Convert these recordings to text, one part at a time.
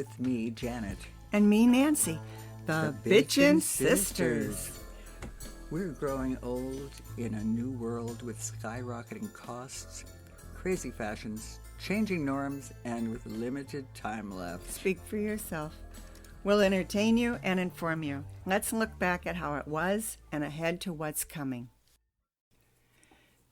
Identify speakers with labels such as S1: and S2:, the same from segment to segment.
S1: with me, Janet.
S2: And me, Nancy, the Bitchin' Sisters.
S1: We're growing old in a new world with skyrocketing costs, crazy fashions, changing norms, and with limited time left.
S2: Speak for yourself. We'll entertain you and inform you. Let's look back at how it was and ahead to what's coming.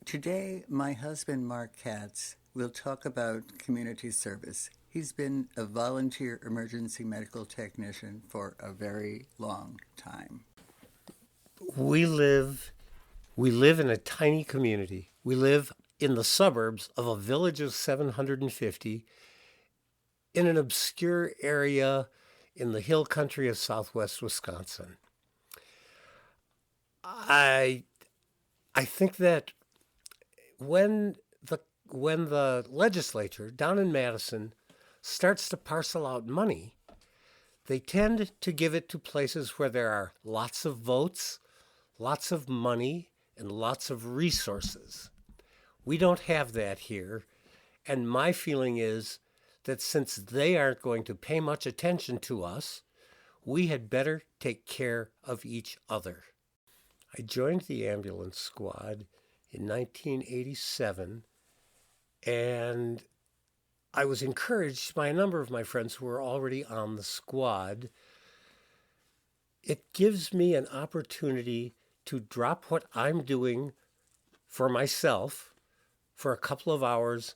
S1: Today, my husband, Mark Katz, will talk about community service. He's been a volunteer emergency medical technician for a very long time.
S3: We live in a tiny community. We live in the suburbs of a village of 750 in an obscure area in the hill country of southwest Wisconsin. I think that when the legislature down in Madison starts to parcel out money, they tend to give it to places where there are lots of votes, lots of money, and lots of resources. We don't have that here, and my feeling is that since they aren't going to pay much attention to us, we had better take care of each other. I joined the ambulance squad in 1987, and I was encouraged by a number of my friends who were already on the squad. It gives me an opportunity to drop what I'm doing for myself for a couple of hours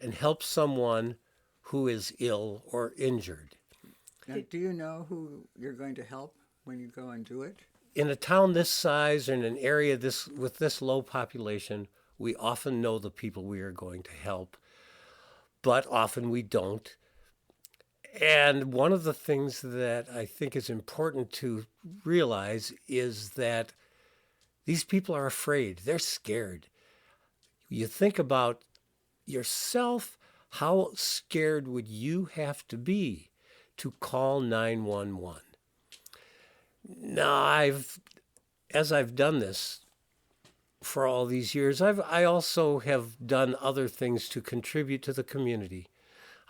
S3: and help someone who is ill or injured.
S1: Now, do you know who you're going to help when you go and do it?
S3: In a town this size or in an area with this low population, we often know the people we are going to help, but often we don't. And one of the things that I think is important to realize is that these people are afraid. They're scared. You think about yourself, how scared would you have to be to call 911? Now, as I've done this for all these years, I also have done other things to contribute to the community.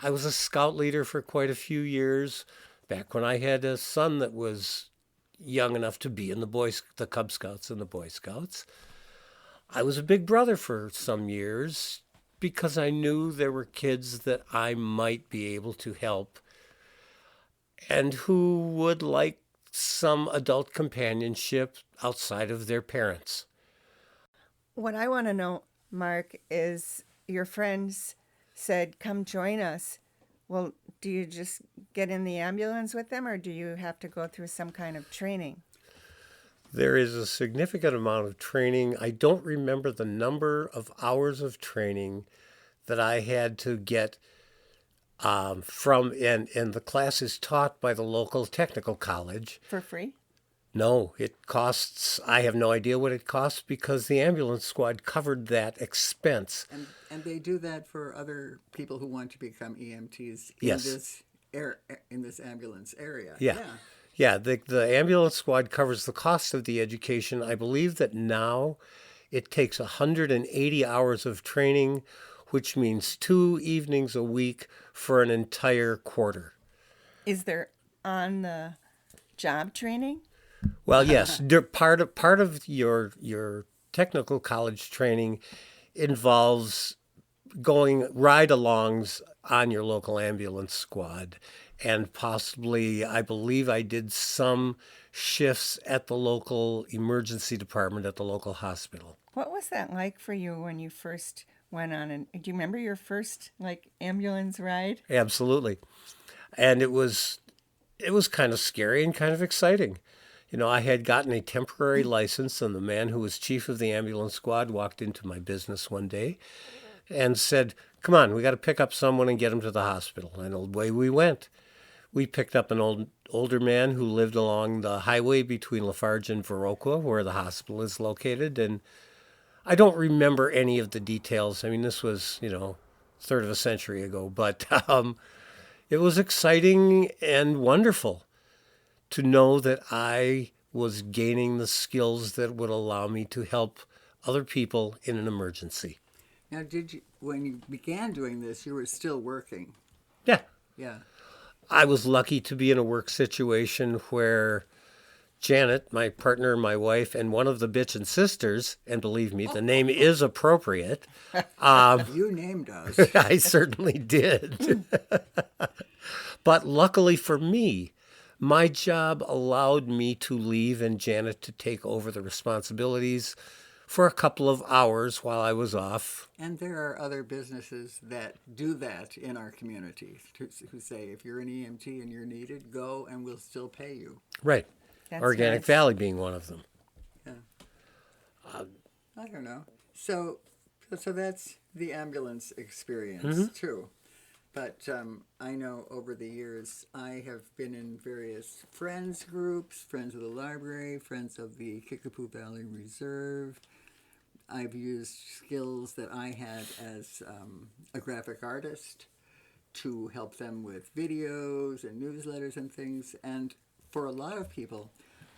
S3: I was a scout leader for quite a few years, back when I had a son that was young enough to be in the Cub Scouts and the Boy Scouts. I was a big brother for some years because I knew there were kids that I might be able to help and who would like some adult companionship outside of their parents.
S2: What I want to know, Mark, is your friends said, come join us. Well, do you just get in the ambulance with them, or do you have to go through some kind of training?
S3: There is a significant amount of training. I don't remember the number of hours of training that I had to get and the class is taught by the local technical college.
S2: For free?
S3: No, it costs, I have no idea what it costs because the ambulance squad covered that expense.
S1: And they do that for other people who want to become EMTs
S3: Yes.
S1: in this ambulance area.
S3: Yeah, the ambulance squad covers the cost of the education. I believe that now it takes 180 hours of training, which means 2 evenings a week for an entire quarter.
S2: Is there on-the-job training?
S3: Well, yes. Part of your technical college training involves going ride-alongs on your local ambulance squad, and possibly, I believe I did some shifts at the local emergency department at the local hospital.
S2: What was that like for you when you first went on? And do you remember your first ambulance ride?
S3: Absolutely. And it was kind of scary and kind of exciting. You know, I had gotten a temporary license, and the man who was chief of the ambulance squad walked into my business one day and said, come on, we got to pick up someone and get him to the hospital. And away we went. We picked up an older man who lived along the highway between Lafarge and Viroqua, where the hospital is located. And I don't remember any of the details. I mean, this was, third of a century ago. But it was exciting and wonderful to know that I was gaining the skills that would allow me to help other people in an emergency.
S1: Now, when you began doing this, you were still working?
S3: Yeah.
S1: Yeah.
S3: I was lucky to be in a work situation where Janet, my partner, my wife, and one of the bitchin' sisters, and believe me, the name is appropriate.
S1: You named us.
S3: I certainly did. But luckily for me, my job allowed me to leave and Janet to take over the responsibilities for a couple of hours while I was off.
S1: And there are other businesses that do that in our community who say, if you're an EMT and you're needed, go and we'll still pay you.
S3: Right.
S2: That's
S3: Organic
S2: nice.
S3: Valley being one of them.
S1: Yeah. I don't know. So that's the ambulance experience too. But I know over the years I have been in various friends groups, Friends of the Library, Friends of the Kickapoo Valley Reserve. I've used skills that I had as a graphic artist to help them with videos and newsletters and things. And for a lot of people,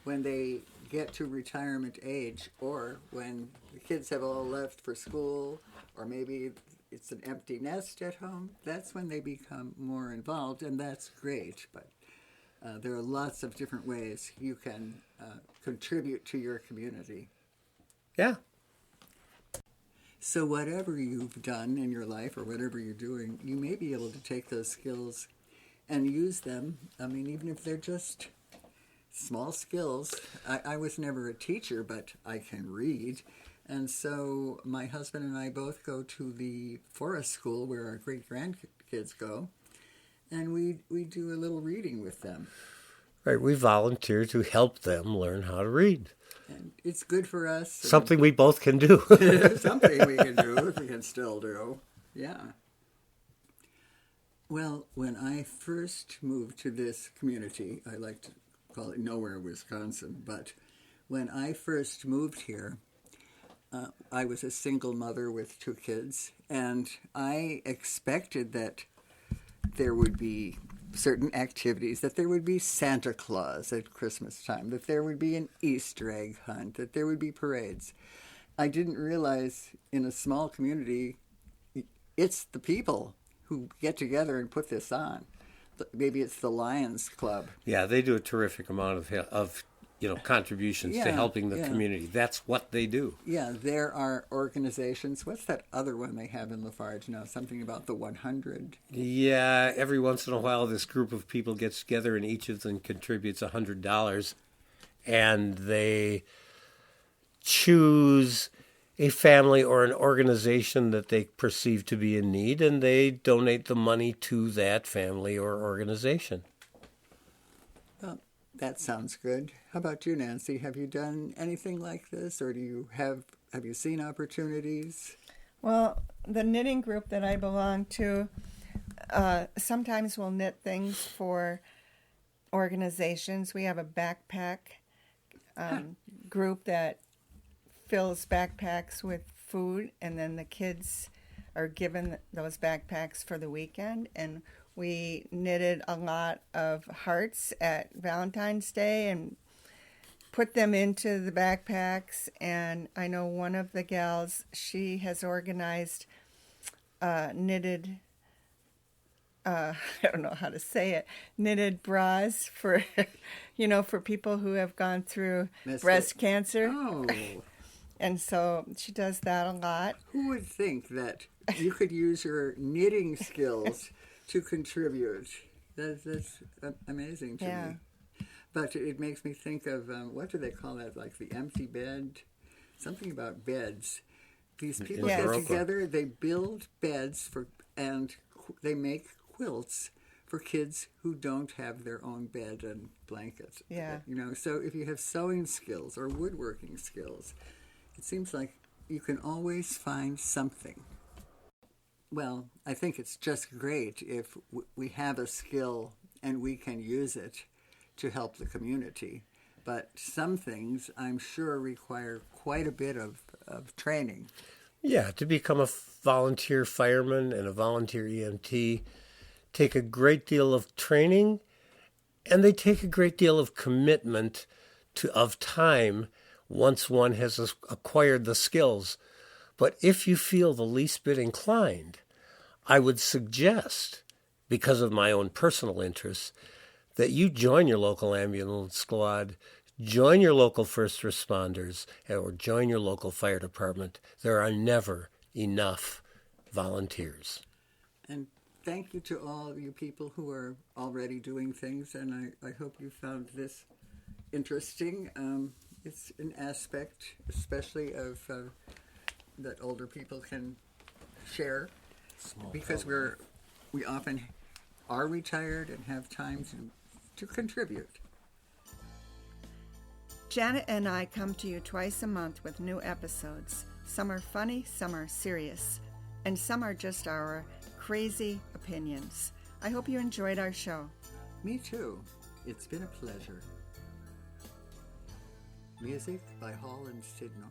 S1: when they get to retirement age, or when the kids have all left for school, or maybe it's an empty nest at home, that's when they become more involved, and that's great. But there are lots of different ways you can contribute to your community.
S3: Yeah.
S1: So whatever you've done in your life or whatever you're doing, you may be able to take those skills and use them. I mean, even if they're just small skills. I was never a teacher, but I can read. And so my husband and I both go to the forest school where our great-grandkids go, and we do a little reading with them.
S3: Right, we volunteer to help them learn how to read.
S1: And it's good for us.
S3: Something we both can do.
S1: Something we can do, we can still do. Yeah. Well, when I first moved to this community, I like to call it Nowhere, Wisconsin, but when I first moved here, I was a single mother with 2 kids, and I expected that there would be certain activities, that there would be Santa Claus at Christmas time, that there would be an Easter egg hunt, that there would be parades. I didn't realize in a small community, it's the people who get together and put this on. Maybe it's the Lions Club.
S3: Yeah, they do a terrific amount of contributions to helping the community. That's what they do.
S1: Yeah, there are organizations. What's that other one they have in Lafarge now? Something about the 100.
S3: Yeah, every once in a while this group of people gets together and each of them contributes $100, and they choose a family or an organization that they perceive to be in need, and they donate the money to that family or organization.
S1: Well, that sounds good. How about you, Nancy? Have you done anything like this, or have you seen opportunities?
S2: Well, the knitting group that I belong to, sometimes we'll knit things for organizations. We have a backpack group that fills backpacks with food, and then the kids are given those backpacks for the weekend. And we knitted a lot of hearts at Valentine's Day and put them into the backpacks. And I know one of the gals, she has organized knitted, I don't know how to say it, knitted bras for, for people who have gone through breast cancer.
S1: Oh.
S2: And so she does that a lot.
S1: Who would think that you could use your knitting skills to contribute? That's amazing to me. But it makes me think of, what do they call that, like the empty bed? Something about beds. These people get together, they build beds and they make quilts for kids who don't have their own bed and blankets.
S2: Yeah.
S1: So if you have sewing skills or woodworking skills, it seems like you can always find something. Well, I think it's just great if we have a skill and we can use it to help the community. But some things, I'm sure, require quite a bit of training.
S3: Yeah, to become a volunteer fireman and a volunteer EMT take a great deal of training, and they take a great deal of commitment of time once one has acquired the skills. But if you feel the least bit inclined, I would suggest because of my own personal interests, that you join your local ambulance squad, join your local first responders, or join your local fire department. There are never enough volunteers.
S1: And thank you to all of you people who are already doing things, and I hope you found this interesting. It's an aspect, especially of that older people can share, because we often are retired and have time to contribute.
S2: Janet and I come to you twice a month with new episodes. Some are funny, some are serious, and some are just our crazy opinions. I hope you enjoyed our show.
S1: Me too. It's been a pleasure. Music by Hall and Sidnor.